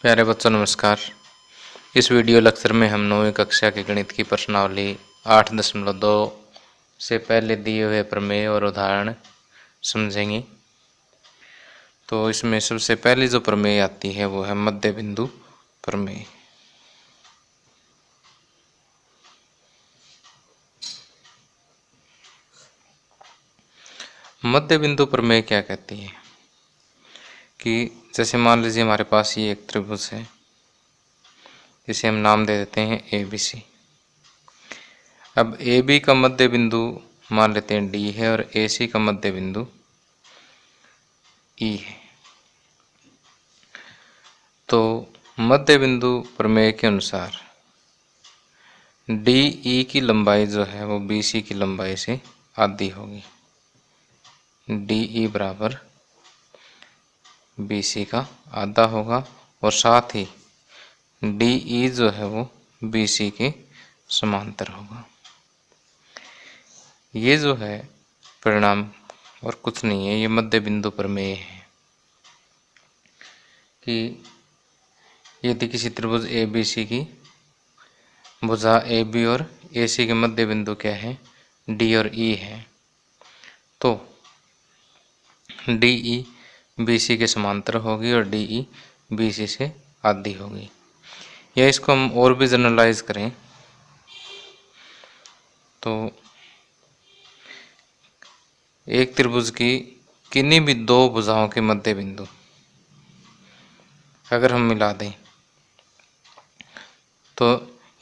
प्यारे बच्चों नमस्कार। इस वीडियो लेक्चर में हम 9वीं कक्षा की गणित की प्रश्नावली 8.2 से पहले दिए हुए प्रमेय और उदाहरण समझेंगे। तो इसमें सबसे पहली जो प्रमेय आती है वो है मध्य बिंदु प्रमेय। मध्य बिंदु प्रमेय क्या कहती है कि जैसे मान लीजिए हमारे पास ये एक त्रिभुज है, इसे हम नाम दे देते हैं ABC। अब AB का मध्य बिंदु मान लेते हैं D है और AC का मध्य बिंदु E है। तो मध्य बिंदु प्रमेय के अनुसार DE की लंबाई जो है वो BC की लंबाई से आधी होगी। DE बराबर BC का आधा होगा और साथ ही DE जो है वो BC के समांतर होगा। ये जो है परिणाम और कुछ नहीं है, ये मध्य बिंदु प्रमेय है कि यदि किसी त्रिभुज ABC की भुजा AB और AC के मध्य बिंदु क्या है, D और E है, तो DE BC के समांतर होगी और DE BC से आधी होगी। या इसको हम और भी जनरलाइज करें तो एक त्रिभुज की किन्हीं भी दो भुजाओं के मध्य बिंदु अगर हम मिला दें तो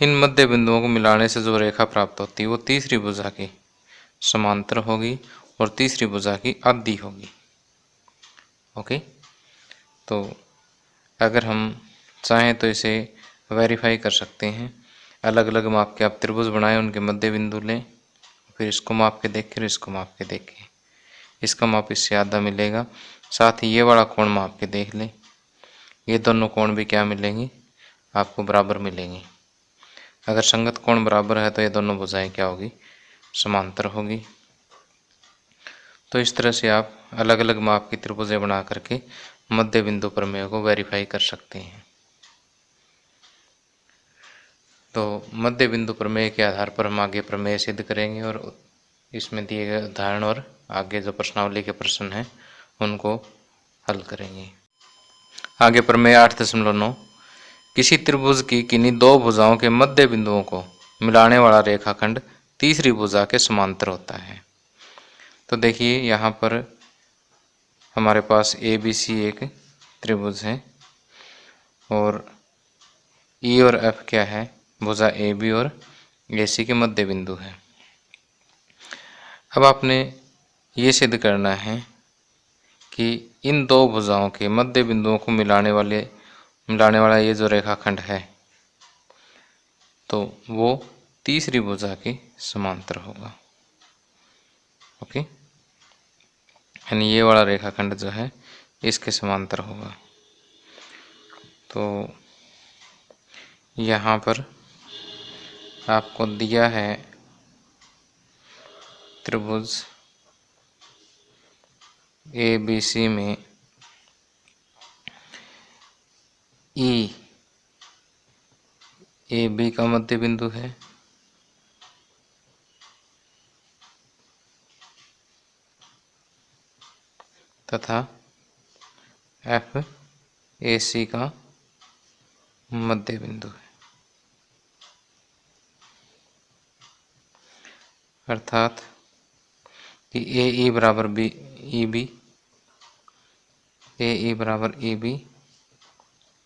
इन मध्य बिंदुओं को मिलाने से जो रेखा प्राप्त होती है वो तीसरी भुजा की समांतर होगी और तीसरी भुजा की आधी होगी। ओके, तो अगर हम चाहें तो इसे वेरीफाई कर सकते हैं। अलग अलग माप के आप त्रिभुज बनाएं, उनके मध्य बिंदु लें, फिर इसको माप के देखें, इसको माप के देखें, इसका माप इससे आधा मिलेगा। साथ ही ये वाला कोण माप के देख लें, ये दोनों कोण भी क्या मिलेंगे, आपको बराबर मिलेंगे। अगर संगत कोण बराबर है तो ये दोनों भुजाएं क्या होगी, समांतर होगी। तो इस तरह से आप अलग अलग माप की त्रिभुजें बना करके मध्य बिंदु प्रमेय को वेरीफाई कर सकते हैं। तो मध्य बिंदु प्रमेय के आधार पर हम आगे प्रमेय सिद्ध करेंगे और इसमें दिए गए उदाहरण और आगे जो प्रश्नावली के प्रश्न हैं उनको हल करेंगे। आगे प्रमेय 8.9, किसी त्रिभुज की किन्हीं दो भुजाओं के मध्य बिंदुओं को मिलाने वाला रेखाखंड तीसरी भुजा के समांतर होता है। तो देखिए यहाँ पर हमारे पास ABC एक त्रिभुज है और E और F क्या है, भुजा AB और AC के मध्य बिंदु है। अब आपने ये सिद्ध करना है कि इन दो भुजाओं के मध्य बिंदुओं को मिलाने वाला ये जो रेखाखंड है तो वो तीसरी भुजा के समांतर होगा। ओके, यानी ये वाला रेखाखंड जो है इसके समांतर होगा। तो यहाँ पर आपको दिया है त्रिभुज ABC में AB का मध्य बिंदु है तथा FAC का मध्य बिंदु है, अर्थात कि AE बराबर EB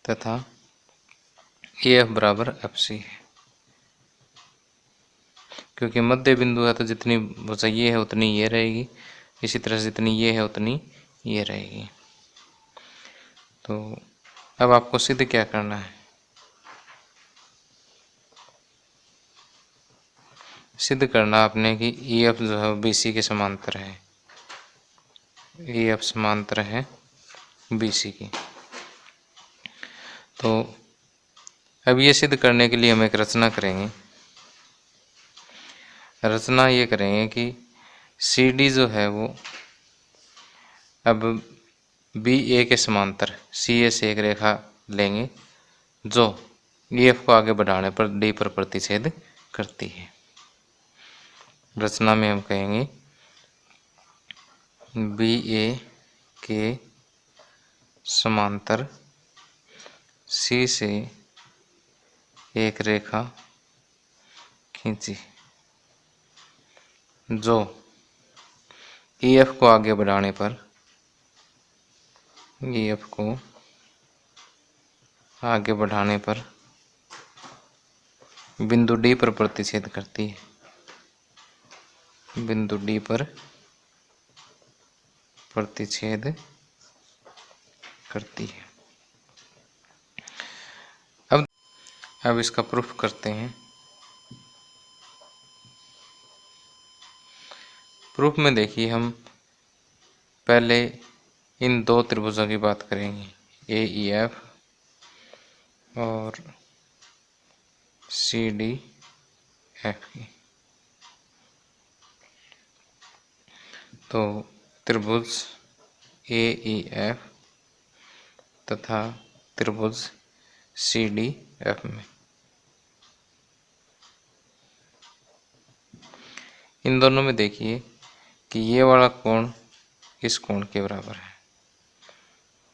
तथा AF बराबर FC है। क्योंकि मध्य बिंदु है तो जितनी भुजा ये है उतनी ये रहेगी, इसी तरह से जितनी ये है उतनी ये रहेगी। तो अब आपको सिद्ध क्या करना है, सिद्ध करना आपने कि EF जो है BC के समांतर है, EF समांतर है BC की। तो अब ये सिद्ध करने के लिए हम एक रचना करेंगे। रचना ये करेंगे कि CD जो है वो अब BA के समांतर CA से एक रेखा लेंगे जो EF को आगे बढ़ाने पर D पर प्रतिच्छेद करती है। रचना में हम कहेंगे BA के समांतर C से एक रेखा खींची जो EF को आगे बढ़ाने पर बिंदु D पर प्रतिच्छेद करती है। बिंदु D पर प्रतिच्छेद करती है। अब इसका प्रूफ करते हैं। प्रूफ में देखिए, हम पहले इन दो त्रिभुजों की बात करेंगे, AEF और CDF की। तो त्रिभुज AEF तथा त्रिभुज CDF में इन दोनों में देखिए कि ये वाला कोण इस कोण के बराबर है।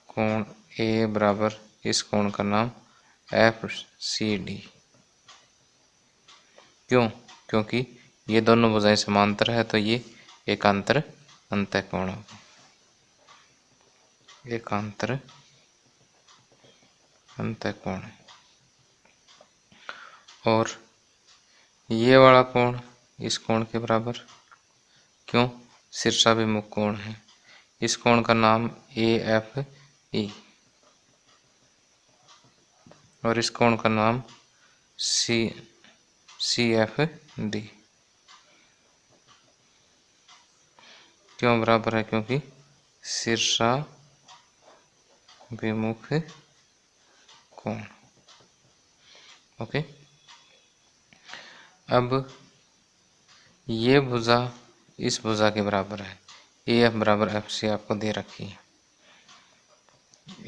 कोण A बराबर इस कोण का नाम FCD। क्यों? क्योंकि ये दोनों भुजाएं समांतर है, तो ये एकांतर अंतःकोण होगा। एकांतर अंतःकोण। और ये वाला कोण इस कोण के बराबर, क्यों? शीर्षाभिमुख कोण है। इस कोण का नाम AFE और इस कोण का नाम CFD। क्यों बराबर है? क्योंकि शीर्षाभिमुख कोण। ओके। अब ये भुजा इस भुजा के बराबर है। AF बराबर FC आपको दे रखी है।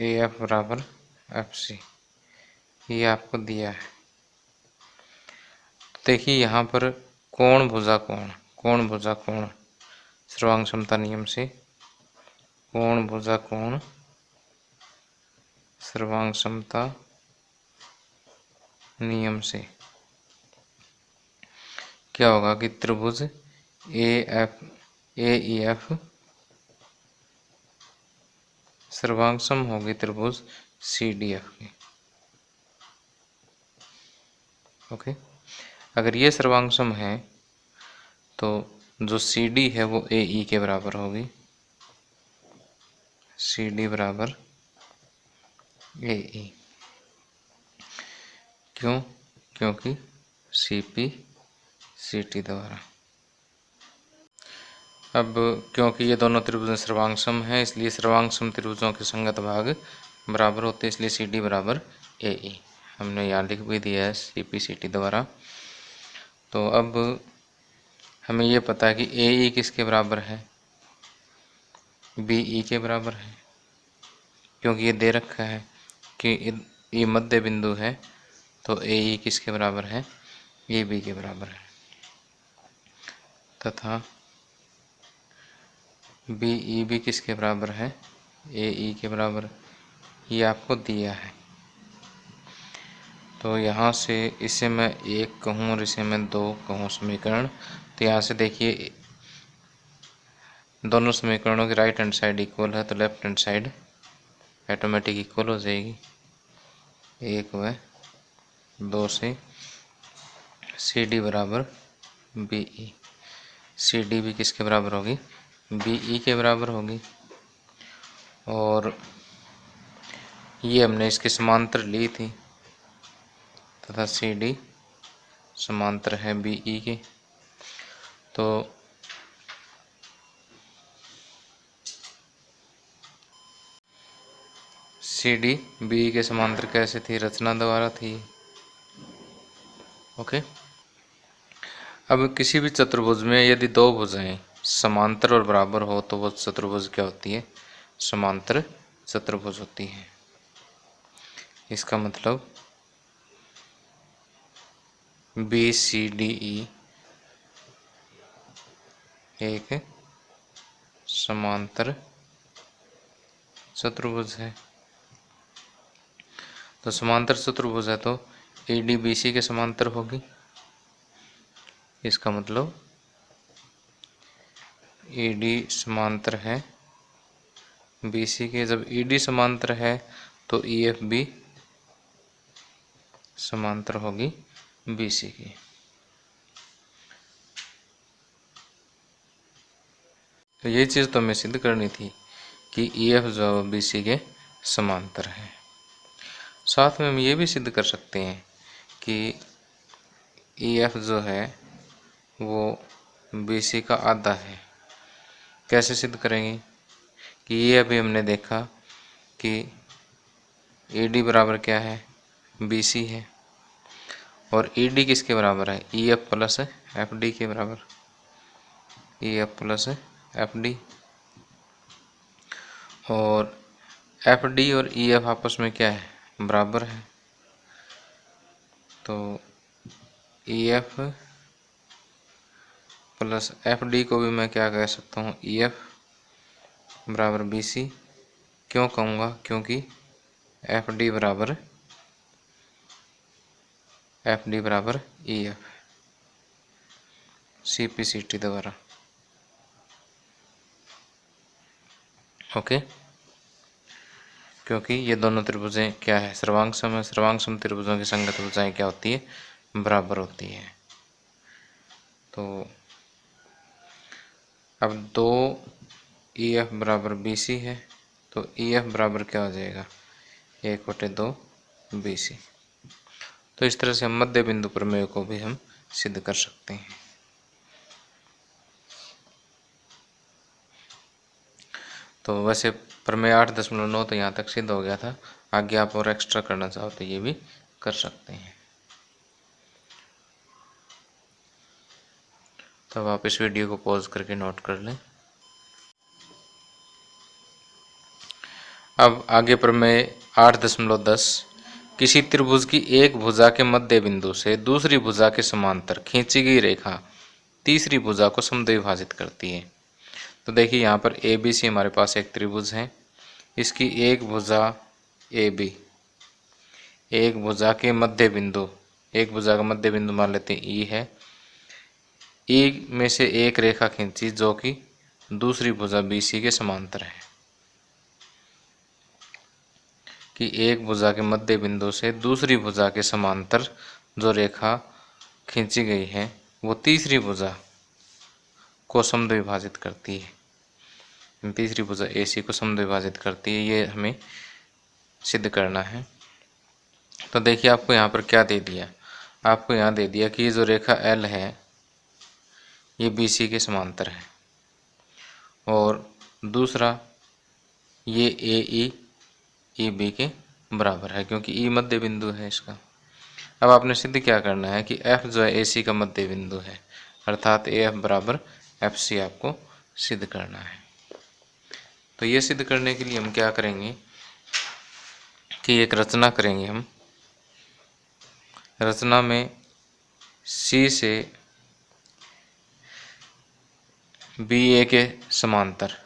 AF बराबर FC ये आपको दिया है। देखिए यहाँ पर कोण भुजा कोण सर्वांग समता नियम से कोण भुजा कोण सर्वांग समता नियम से क्या होगा कि त्रिभुज AEF सर्वांग सम होगी त्रिभुज CDF की। ओके। अगर ये सर्वांग सम है तो जो CD है वो AE के बराबर होगी। CD बराबर AE। क्यों? क्योंकि CP CT द्वारा। अब क्योंकि ये दोनों त्रिभुज सर्वांग सम है, इसलिए सर्वांग सम त्रिभुजों के संगत भाग बराबर होते हैं, इसलिए CD बराबर AE हमने यहाँ लिख भी दिया है CP CT द्वारा। तो अब हमें ये पता है कि AE किसके बराबर है? BE के बराबर है, क्योंकि ये दे रखा है कि ये मध्य बिंदु है, तो AE किसके बराबर है? AB के बराबर है। तथा BE भी किसके बराबर है? AE के बराबर। ये आपको दिया है। तो यहाँ से इसे मैं 1 कहूँ और इसे मैं 2 कहूँ समीकरण। तो यहाँ से देखिए दोनों समीकरणों की राइट हैंड साइड इक्वल है, तो left hand side automatic equal हो जाएगी 1 व 2 से। CD बराबर BE। CD भी किसके बराबर होगी? BE के बराबर होगी। और ये हमने इसके समांतर ली थी तथा CD समांतर है BE के। तो CD BE के समांतर कैसे थी? रचना द्वारा थी। ओके। अब किसी भी चतुर्भुज में यदि दो भुजाएं समांतर और बराबर हो तो वो चतुर्भुज क्या होती है? समांतर चतुर्भुज होती है। इसका मतलब BCDE एक समांतर चतुर्भुज है। तो समांतर चतुर्भुज है तो AD BC के समांतर होगी। इसका मतलब AD समांतर है BC के। जब ED समांतर है तो EF भी समांतर होगी BC की। तो ये चीज़ तो हमें सिद्ध करनी थी कि EF जो है BC के समांतर है। साथ में हम ये भी सिद्ध कर सकते हैं कि EF जो है वो BC का आधा है। कैसे सिद्ध करेंगे कि ये अभी हमने देखा कि AD बराबर क्या है, BC है, और ED किसके बराबर है, EF प्लस FD के बराबर, EF प्लस FD। और FD और EF आपस में क्या है, बराबर है। तो EF प्लस FD को भी मैं क्या कह सकता हूँ, EF बराबर BC। क्यों कहूँगा, क्योंकि FD बराबर EF CPCT द्वारा। ओके, क्योंकि ये दोनों त्रिभुजें क्या है, सर्वांगसम है। सर्वांगसम त्रिभुजों की संगत भुजाएं क्या होती है, बराबर होती है। तो अब 2 EF बराबर BC है तो EF बराबर क्या हो जाएगा, 1/2 BC। तो इस तरह से हम मध्य बिंदु प्रमेय को भी हम सिद्ध कर सकते हैं। तो वैसे प्रमेय 8.9 तो यहाँ तक सिद्ध हो गया था। आगे आप और एक्स्ट्रा करना चाहो तो ये भी कर सकते हैं। तब आप इस वीडियो को पॉज करके नोट कर लें। अब आगे प्रमेय 8.10, किसी त्रिभुज की एक भुजा के मध्य बिंदु से दूसरी भुजा के समांतर खींची गई रेखा तीसरी भुजा को समद्विभाजित करती है। तो देखिए यहाँ पर ABC हमारे पास एक त्रिभुज है। इसकी एक भुजा AB, एक भुजा के मध्य बिंदु, एक भुजा का मध्य बिंदु मान लेते हैं E है। E में से एक रेखा खींची जो कि दूसरी भुजा BC के समांतर है। कि एक भुजा के मध्य बिंदु से दूसरी भुजा के समांतर जो रेखा खींची गई है वो तीसरी भुजा को समद्विभाजित करती है। तीसरी भुजा AC को समद्विभाजित करती है, ये हमें सिद्ध करना है। तो देखिए आपको यहाँ पर क्या दे दिया, आपको यहाँ दे दिया कि ये जो रेखा L है ये BC के समांतर है, और दूसरा ये AE EB के बराबर है, क्योंकि E मध्य बिंदु है इसका। अब आपने सिद्ध क्या करना है कि F जो है AC का मध्य बिंदु है, अर्थात AF बराबर FC आपको सिद्ध करना है। तो ये सिद्ध करने के लिए हम क्या करेंगे कि एक रचना करेंगे। हम रचना में C से BA के समांतर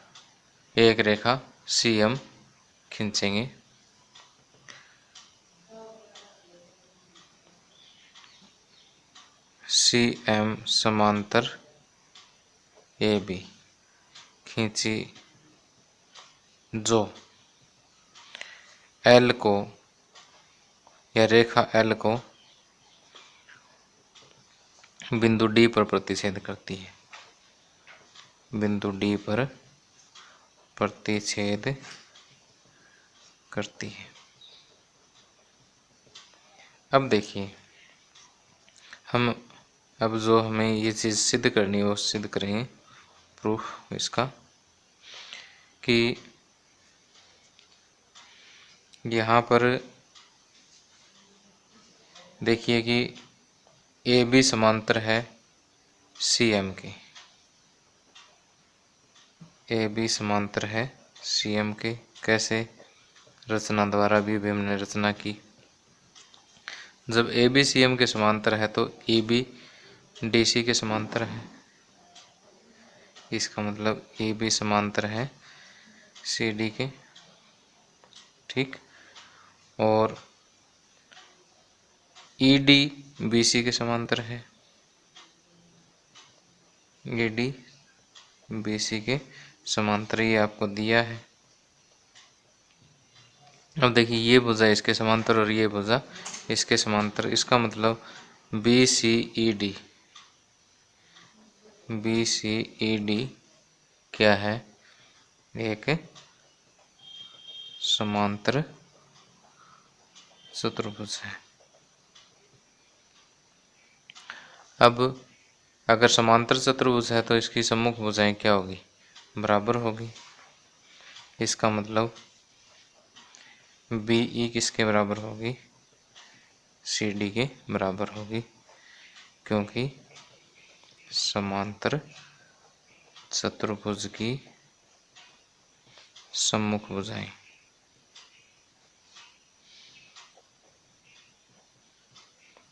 एक रेखा CM खींचेंगे। CM समांतर AB खींची जो L को या रेखा L को बिंदु D पर प्रतिच्छेद करती है, बिंदु D पर प्रतिच्छेद करती है। अब देखिए हम अब जो हमें ये चीज़ सिद्ध करनी है वो सिद्ध करेंगे। प्रूफ इसका कि यहाँ पर देखिए कि AB समांतर है CM के, AB समांतर है CM के। कैसे, रचना द्वारा भी हमने रचना की। जब ए बी सी एम के समांतर है तो ए बी डी सी के समांतर है। इसका मतलब ए बी समांतर है सी डी के, ठीक। और ई डी बी सी के समांतर है, ए डी बी सी के समांतर, ये आपको दिया है। अब देखिए ये भुजा इसके समांतर और ये भुजा इसके समांतर, इसका मतलब B C E D, B C E D क्या है, एक समांतर चतुर्भुज है। अब अगर समांतर चतुर्भुज है तो इसकी सम्मुख भुजाएं क्या होगी, बराबर होगी। इसका मतलब बी ई किसके बराबर होगी, सी डी के बराबर होगी, क्योंकि समांतर चतुर्भुज की सम्मुख भुजाएं।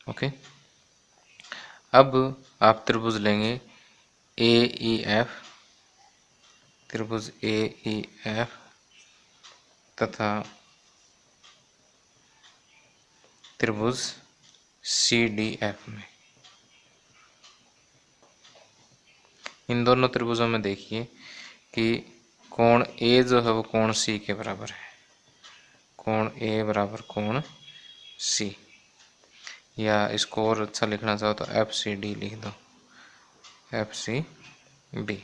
ओके। अब आप त्रिभुज लेंगे ए ई एफ, त्रिभुज ए ई एफ तथा त्रिभुज सी डी एफ में। इन दोनों त्रिभुजों में देखिए कि कोण ए जो है वो कोण सी के बराबर है, कोण ए बराबर कोण सी, या इसको और अच्छा लिखना चाहो तो एफ सी डी लिख दो, एफ सी डी।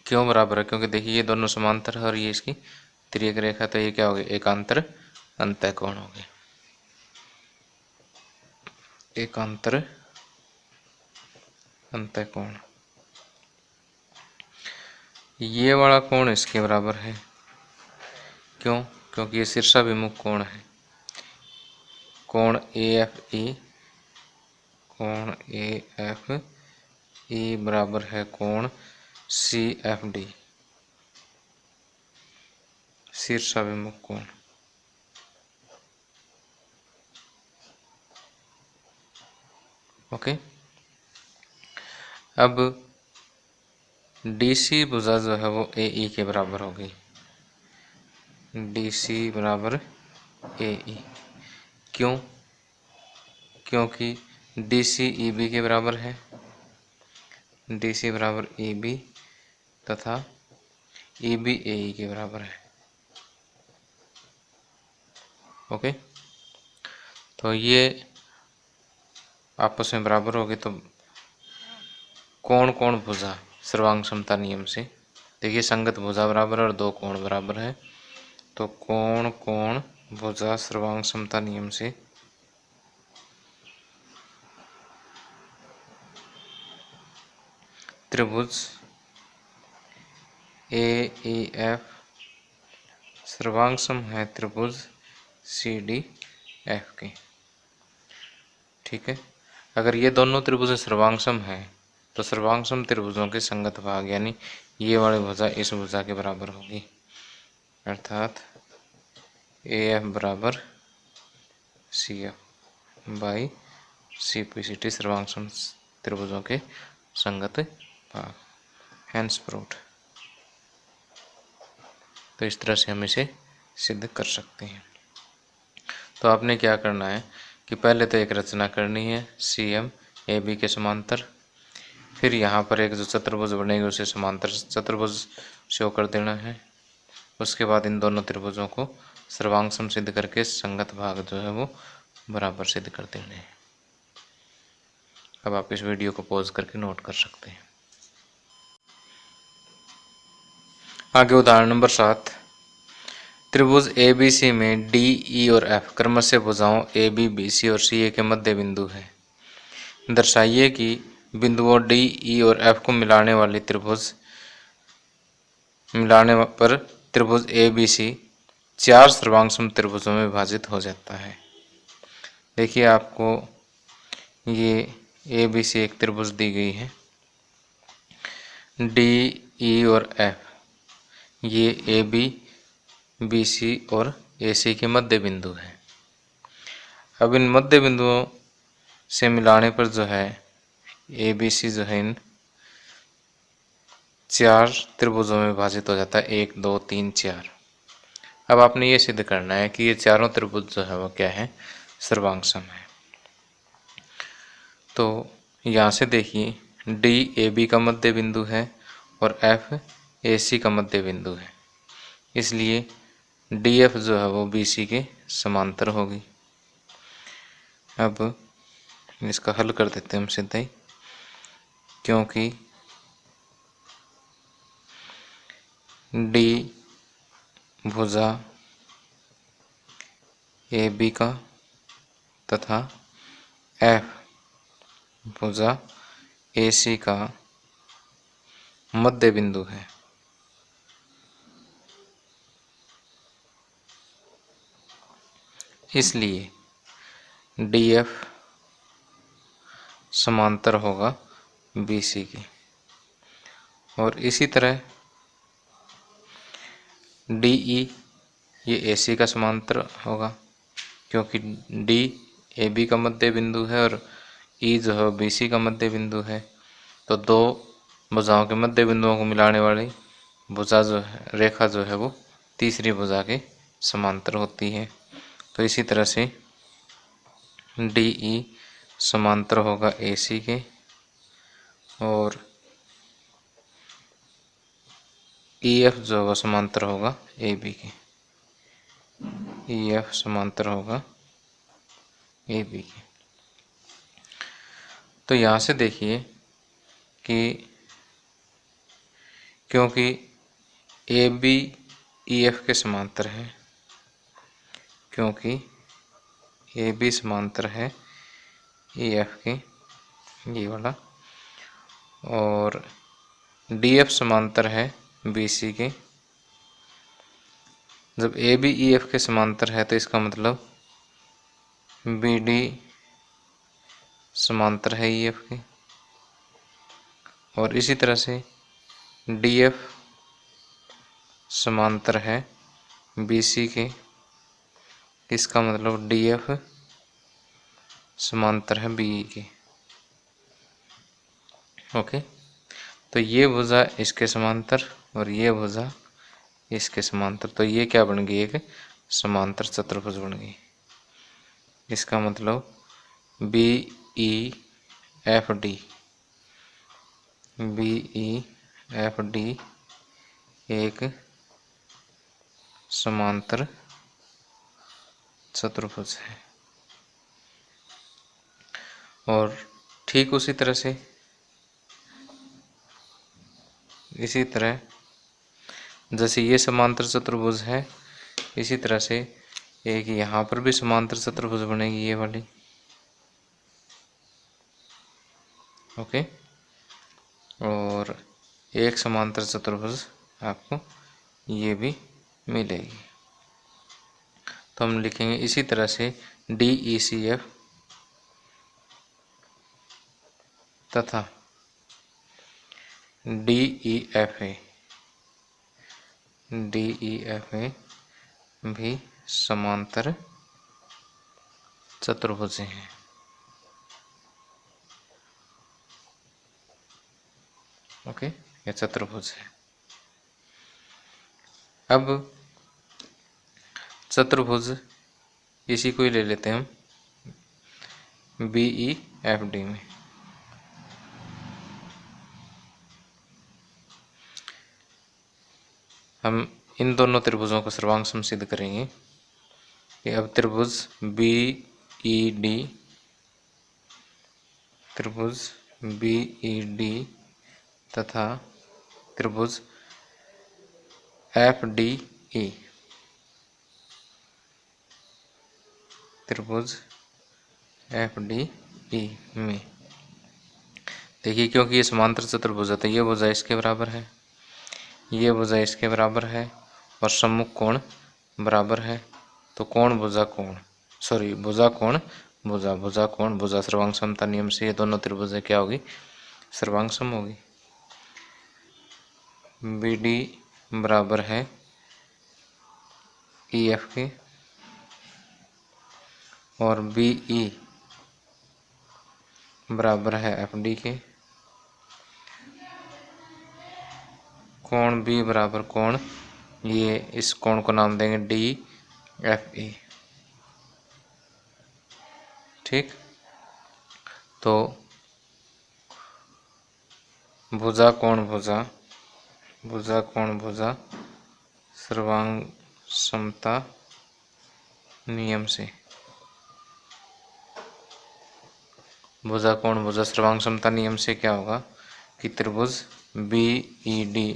क्यों बराबर है, क्योंकि देखिए ये दोनों समांतर है और ये इसकी तिर्यक रेखा, तो ये क्या हो गया, एकांतर अंतःकोण हो गया, एकांतर अंतःकोण। ये वाला कोण इसके बराबर है, क्यों, क्योंकि ये शीर्षाभिमुख कोण है। कोण ए एफ ई, कोण ए एफ ई बराबर है कोण सी एफ डी, शीर्षाभिमुख कोण। ओके। अब डी सी भुजा जो है वो ए ई के बराबर होगी, डी सी बराबर ए ई, क्यों, क्योंकि डी सी ई बी के बराबर है, डी सी बराबर ई बी तथा ई बी ए ई के बराबर है। ओके, तो ये आपस में बराबर होगी, तो कोण कोण भुजा सर्वांग समता नियम से देखिए संगत भुजा बराबर और दो कोण बराबर है, तो कोण कोण भुजा सर्वांग समता नियम से त्रिभुज ए ई एफ सर्वांग सम है त्रिभुज सी डी एफ के, ठीक है। अगर ये दोनों त्रिभुज सर्वांग सम है तो सर्वांग सम त्रिभुजों के संगत भाग यानी ये वाली भुजा इस भुजा के बराबर होगी, अर्थात ए एफ बराबर C F by C P C T सर्वांग सम त्रिभुजों के संगत भाग, हैंस प्रूव्ड। तो इस तरह से हम इसे सिद्ध कर सकते हैं। तो आपने क्या करना है कि पहले तो एक रचना करनी है सी एम ए बी के समांतर, फिर यहाँ पर एक जो चतुर्भुज बनेगी उसे समांतर चतुर्भुज शो कर देना है। उसके बाद इन दोनों त्रिभुजों को सर्वांग सम सिद्ध करके संगत भाग जो है वो बराबर सिद्ध कर देने हैं। अब आप इस वीडियो को पॉज करके नोट कर सकते हैं। आगे उदाहरण नंबर 7, त्रिभुज ए बी सी में डी ई और एफ क्रमशः भुजाओं ए बी बी सी और सी ए के मध्य बिंदु है। दर्शाइए कि बिंदुओं डी ई और एफ को मिलाने पर त्रिभुज ए बी सी 4 सर्वांग सम त्रिभुजों में विभाजित हो जाता है। देखिए आपको ये ए बी सी एक त्रिभुज दी गई है, डी ई और एफ ये ए बी बी सी और ए सी के मध्य बिंदु है। अब इन मध्य बिंदुओं से मिलाने पर जो है ए बी सी जो है इन 4 त्रिभुजों में विभाजित हो जाता है, 1 2 3 4। अब आपने ये सिद्ध करना है कि ये चारों त्रिभुज जो है वो क्या है, सर्वांग सम है। तो यहाँ से देखिए डी ए बी का मध्य बिंदु है और एफ ए सी का मध्य बिंदु है, इसलिए डी एफ जो है वो बी सी के समांतर होगी। अब इसका हल कर देते हैं हम सीधे ही, क्योंकि डी भुजा ए बी का तथा एफ भुजा ए सी का मध्य बिंदु है, इसलिए डी एफ समांतर होगा बी सी के। और इसी तरह डी ई ये ए सी का समांतर होगा, क्योंकि डी ए बी का मध्य बिंदु है और ई जो है बी सी का मध्य बिंदु है। तो दो भुजाओं के मध्य बिंदुओं को मिलाने वाली भुजा जो है, रेखा जो है वो तीसरी भुजा के समांतर होती है। तो इसी तरह से डी ई समांतर होगा ए सी के और ई एफ जो होगा समांतर होगा ए बी के। ई एफ समांतर होगा ए बी के। तो यहाँ से देखिए कि क्योंकि ए बी ई एफ के समांतर है, क्योंकि ए बी समांतर है ई एफ के, ये वाला, और डी एफ समांतर है बी सी के। जब ए बी ई एफ के समांतर है तो इसका मतलब बी डी समांतर है ई एफ के, और इसी तरह से डी एफ समांतर है बी सी के, इसका मतलब डी एफ समांतर है बी ई के। ओके, तो ये भुजा इसके समांतर और ये भुजा इसके समांतर, तो ये क्या बन गई, एक समांतर चतुर्भुज बन गई। इसका मतलब B E F D, B E F D एक समांतर चतुर्भुज है। और ठीक उसी तरह से इसी तरह जैसे ये समांतर चतुर्भुज है, इसी तरह से एक यहाँ पर भी समांतर चतुर्भुज बनेगी, ये वाली। ओके, और एक समांतर चतुर्भुज आपको ये भी मिलेगी। तो हम लिखेंगे इसी तरह से डी ई सी एफ तथा D E F A, D E F A भी समांतर चतुर्भुज हैं। ओके, ये चतुर्भुज है। अब चतुर्भुज इसी को ही ले लेते हैं हम बी ई एफ डी में। हम इन दोनों त्रिभुजों को सर्वांग सम सिद्ध करेंगे कि अब त्रिभुज बी ई डी, त्रिभुज बी ई डी तथा त्रिभुज एफ डी ई, त्रिभुज एफ डी ई में देखिए, क्योंकि ये समांतर चतुर्भुज है तो ये भुजा इसके बराबर है, ये भुजा इसके बराबर है और सम्मुख कोण बराबर है। तो कोण भुजा कोण, सॉरी भुजा कोण भुजा, भुजा कोण भुजा सर्वांग समता नियम से ये दोनों त्रिभुजें क्या होगी, सर्वांग सम होगी। बी डी बराबर है ई एफ के और बी ई बराबर है एफ डी के, कोण बी बराबर कोण, ये इस कोण को नाम देंगे डी एफ ए। ठीक, तो भुजा कोण भुजा, भुजा कोण भुजा सर्वांग समता नियम से, भुजा कोण भुजा सर्वांग समता नियम से क्या होगा कि त्रिभुज बी ई डी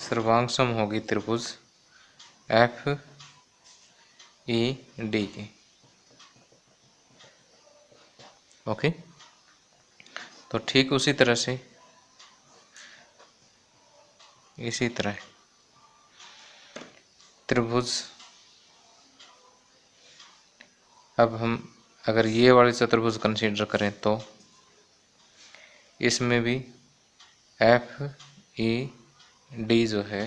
सर्वांग सम होगी त्रिभुज एफ ई डी की। ओके, तो ठीक उसी तरह से इसी तरह त्रिभुज, अब हम अगर ये वाले चतुर्भुज कंसीडर करें तो इसमें भी एफ ई डी जो है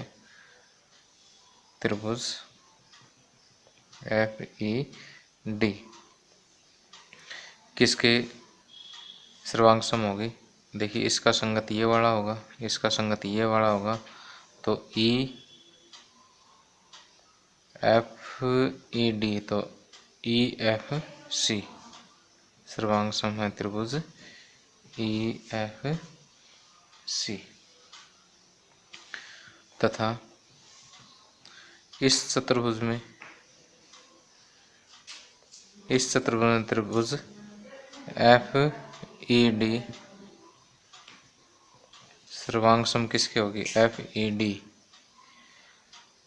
त्रिभुज एफ ई डी किसके सर्वांग सम होगी। देखिए इसका संगत ये वाला होगा, इसका संगत ये वाला होगा, तो ई एफ ई डी तो ई एफ सी सर्वांग सम है त्रिभुज ई एफ सी, तथा इस चतुर्भुज में त्रिभुज एफ ई डी सर्वांग सम किसकी होगी एफ ई डी।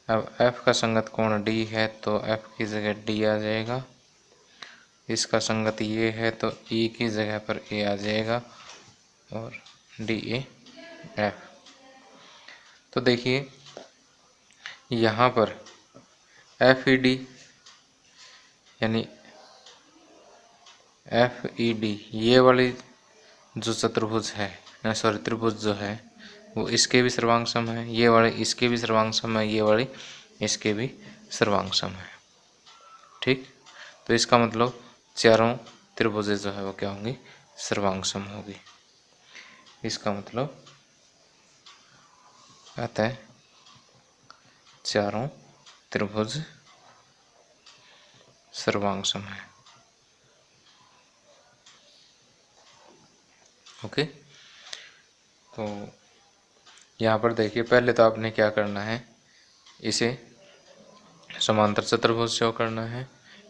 अब f का संगत कोण d है तो f की जगह d आ जाएगा, इसका संगत ये है तो e की जगह पर a आ जाएगा और d a f। तो देखिए यहाँ पर एफ ई डी यानी एफ ई डी ये वाली जो चतुर्भुज है सॉरी त्रिभुज जो है वो इसके भी सर्वांग सम है, ये वाले इसके भी सर्वांग सम है, ये वाले इसके भी सर्वांग सम है। ठीक, तो इसका मतलब चारों त्रिभुजें जो है वो क्या होंगी सर्वांग सम होगी। इसका मतलब अतः चारों त्रिभुज सर्वांग सम है। ओके, तो यहाँ पर देखिए पहले तो आपने क्या करना है, इसे समांतर चतुर्भुज शो करना है,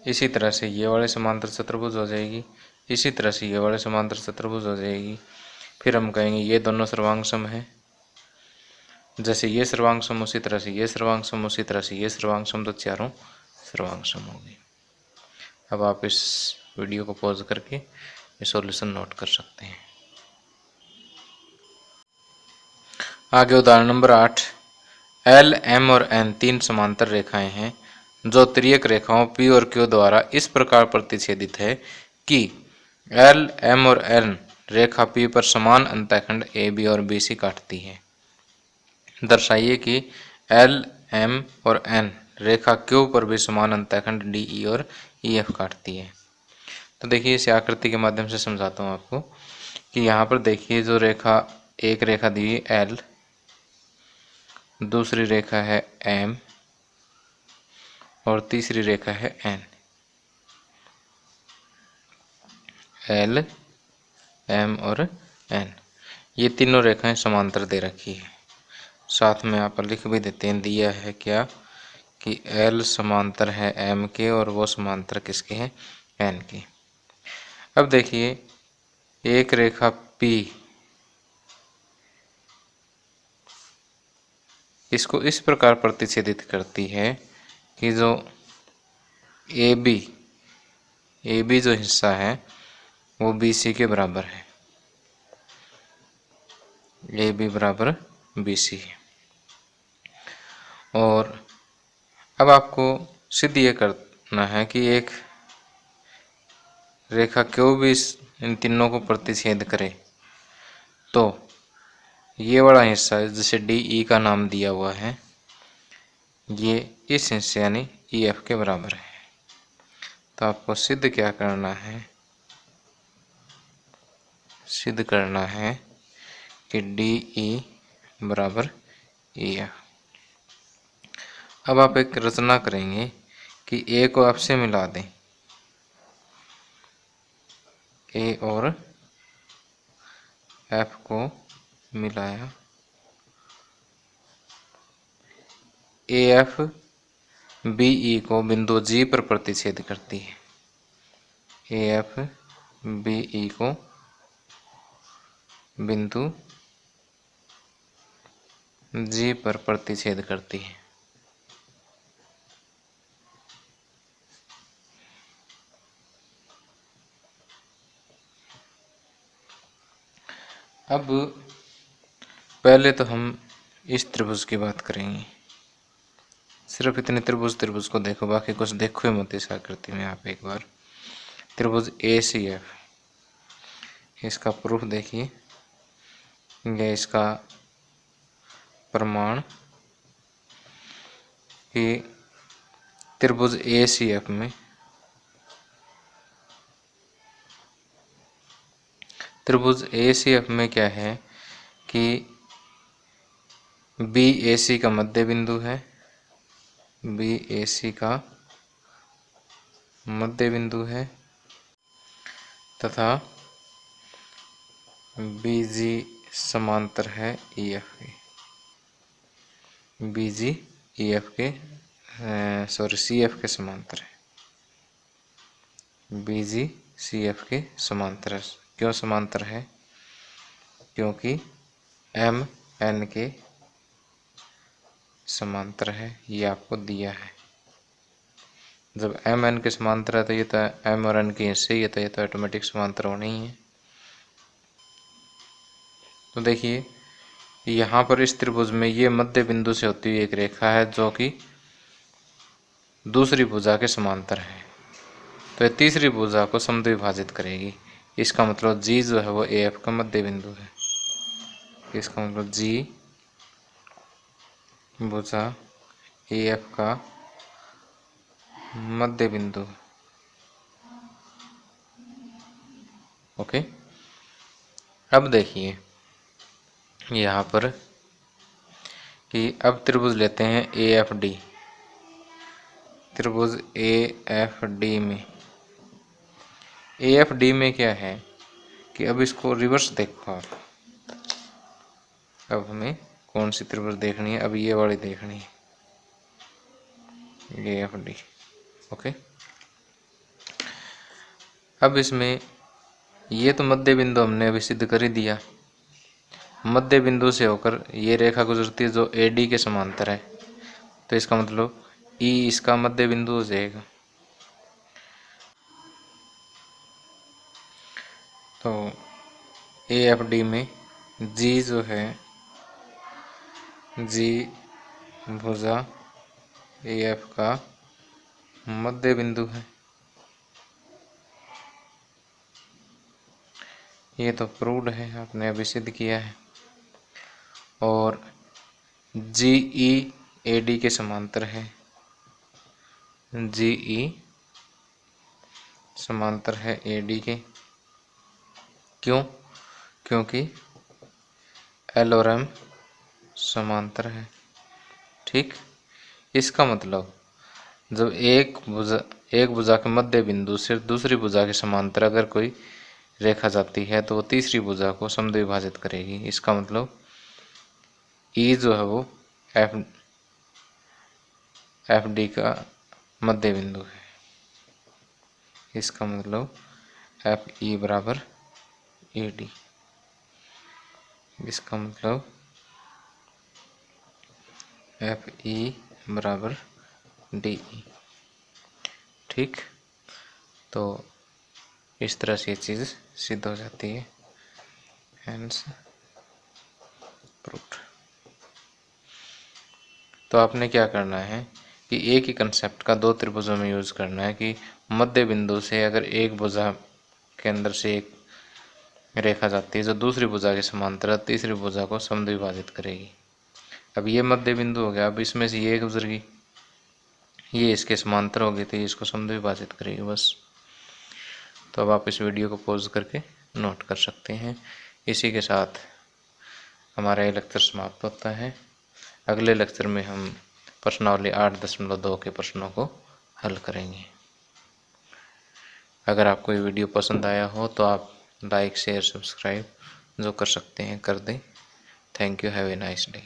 इसी तरह से ये वाले समांतर चतुर्भुज हो जाएगी, इसी तरह से ये वाले समांतर चतुर्भुज हो जाएगी। फिर हम कहेंगे ये दोनों सर्वांग सम है, जैसे ये सर्वांग सम उसी तरह से ये सर्वांग सम उसी तरह से ये सर्वांग सम, तो चारों सर्वांग सम होगी। अब आप इस वीडियो को पॉज करके ये सॉल्यूशन नोट कर सकते हैं। आगे उदाहरण नंबर 8, एल एम और एन तीन समांतर रेखाएं हैं जो तिर्यक रेखाओं पी और क्यू द्वारा इस प्रकार प्रतिच्छेदित है कि एल एम और एन रेखा पी पर समान अंतःखंड ए बी और बी सी काटती है। दर्शाइए कि एल एम और एन रेखा क्यू पर भी समान अंतःखंड डी ई और ई एफ काटती है। तो देखिए इस आकृति के माध्यम से समझाता हूँ आपको कि यहाँ पर देखिए जो रेखा, एक रेखा दी हुई एल, दूसरी रेखा है एम और तीसरी रेखा है एन। एल एम और एन ये तीनों रेखाएं समांतर दे रखी है। साथ में आप लिख भी देते हैं, दिया है क्या कि एल समांतर है एम के और वो समांतर किसके हैं एन के। अब देखिए एक रेखा पी, इसको इस प्रकार प्रतिच्छेदित करती है कि जो ए बी जो हिस्सा है वो बी सी के बराबर है, ए बी बराबर बी सी है। और अब आपको सिद्ध ये करना है कि एक रेखा क्यों भी इन तीनों को प्रतिच्छेद करे तो ये वाला हिस्सा जिसे डी ई का नाम दिया हुआ है, ये इस हिस्से यानी ई एफ के बराबर है। तो आपको सिद्ध क्या करना है, सिद्ध करना है कि डी ई बराबर ई एफ। अब आप एक रचना करेंगे कि ए को एफ से मिला दें, ए और एफ को मिलाया, ए एफ बी ई को बिंदु जी पर प्रतिच्छेद करती है, ए एफ बी ई को बिंदु जी पर प्रतिच्छेद करती है। अब पहले तो हम इस त्रिभुज की बात करेंगे, सिर्फ इतने त्रिभुज को देखो, बाकी कुछ देखो ही मत इस आकृति में। आप एक बार त्रिभुज ए सी एफ, इसका प्रूफ देखिए, ये इसका प्रमाण कि त्रिभुज ए सी एफ में क्या है कि बी ए सी का मध्य बिंदु है, बी ए सी का मध्य बिंदु है तथा बी जी समांतर है ई एफ के, बी जी ई एफ के सी एफ के समांतर है, बी जी सी एफ के समांतर है। क्यों समांतर है? क्योंकि एम एन के समांतर है, ये आपको दिया है। जब एम एन के समांतर है तो ये तो एम और एन के हिस्से ही है, तो ये तो ऑटोमेटिक समांतर होना ही है। तो देखिए यहाँ पर इस त्रिभुज में ये मध्य बिंदु से होती हुई एक रेखा है जो कि दूसरी भुजा के समांतर है, तो ये तीसरी भुजा को समद्विभाजित करेगी। इसका मतलब जी जो है वो ए एफ का मध्य बिंदु है, इसका मतलब जी भुजा ए एफ का मध्य बिंदु। ओके, अब देखिए यहाँ पर कि अब त्रिभुज लेते हैं ए एफ डी, त्रिभुज ए एफ डी में क्या है कि अब इसको रिवर्स देखो आप। अब हमें कौन सी त्रिभुज देखनी है? अब ये वाली देखनी है, ए एफ डी। ओके, अब इसमें ये तो मध्य बिंदु हमने अभी सिद्ध कर ही दिया, मध्य बिंदु से होकर ये रेखा गुजरती है जो ए डी के समांतर है, तो इसका मतलब ई इसका मध्य बिंदु हो जाएगा। तो ए एफ डी में जी जो है, जी भुजा ए एफ का मध्य बिंदु है। ये तो प्रूव्ड है, आपने अभी सिद्ध किया है। और जी ई ए डी के समांतर है, जी ई समांतर है ए डी के। क्यों? क्योंकि एल और एम समांतर है। ठीक, इसका मतलब जब एक भुजा के मध्य बिंदु से दूसरी भुजा के समांतर अगर कोई रेखा जाती है तो वो तीसरी भुजा को समद्विभाजित करेगी। इसका मतलब ई जो है वो एफ डी का मध्य बिंदु है। इसका मतलब एफ ई बराबर ए डी, इसका मतलब एफ ई बराबर डी ई। ठीक, तो इस तरह से ये चीज़ सिद्ध हो जाती है, हेंस प्रूव्ड। तो आपने क्या करना है कि एक ही कंसेप्ट का दो त्रिभुजों में यूज़ करना है कि मध्य बिंदु से अगर एक भुजा के अंदर से एक रेखा जाती है जो दूसरी भुजा के समांतर तीसरी भुजा को समद्विभाजित करेगी। अब ये मध्य बिंदु हो गया, अब इसमें से ये गुजर गई ये इसके समांतर होगी तो ये इसको समद्विभाजित करेगी बस। तो अब आप इस वीडियो को पॉज करके नोट कर सकते हैं। इसी के साथ हमारा ये लेक्चर समाप्त होता है। अगले लेक्चर में हम प्रश्नावली 8.2 के प्रश्नों को हल करेंगे। अगर आपको ये वीडियो पसंद आया हो तो आप लाइक शेयर सब्सक्राइब जो कर सकते हैं कर दें। Thank you, have a nice day.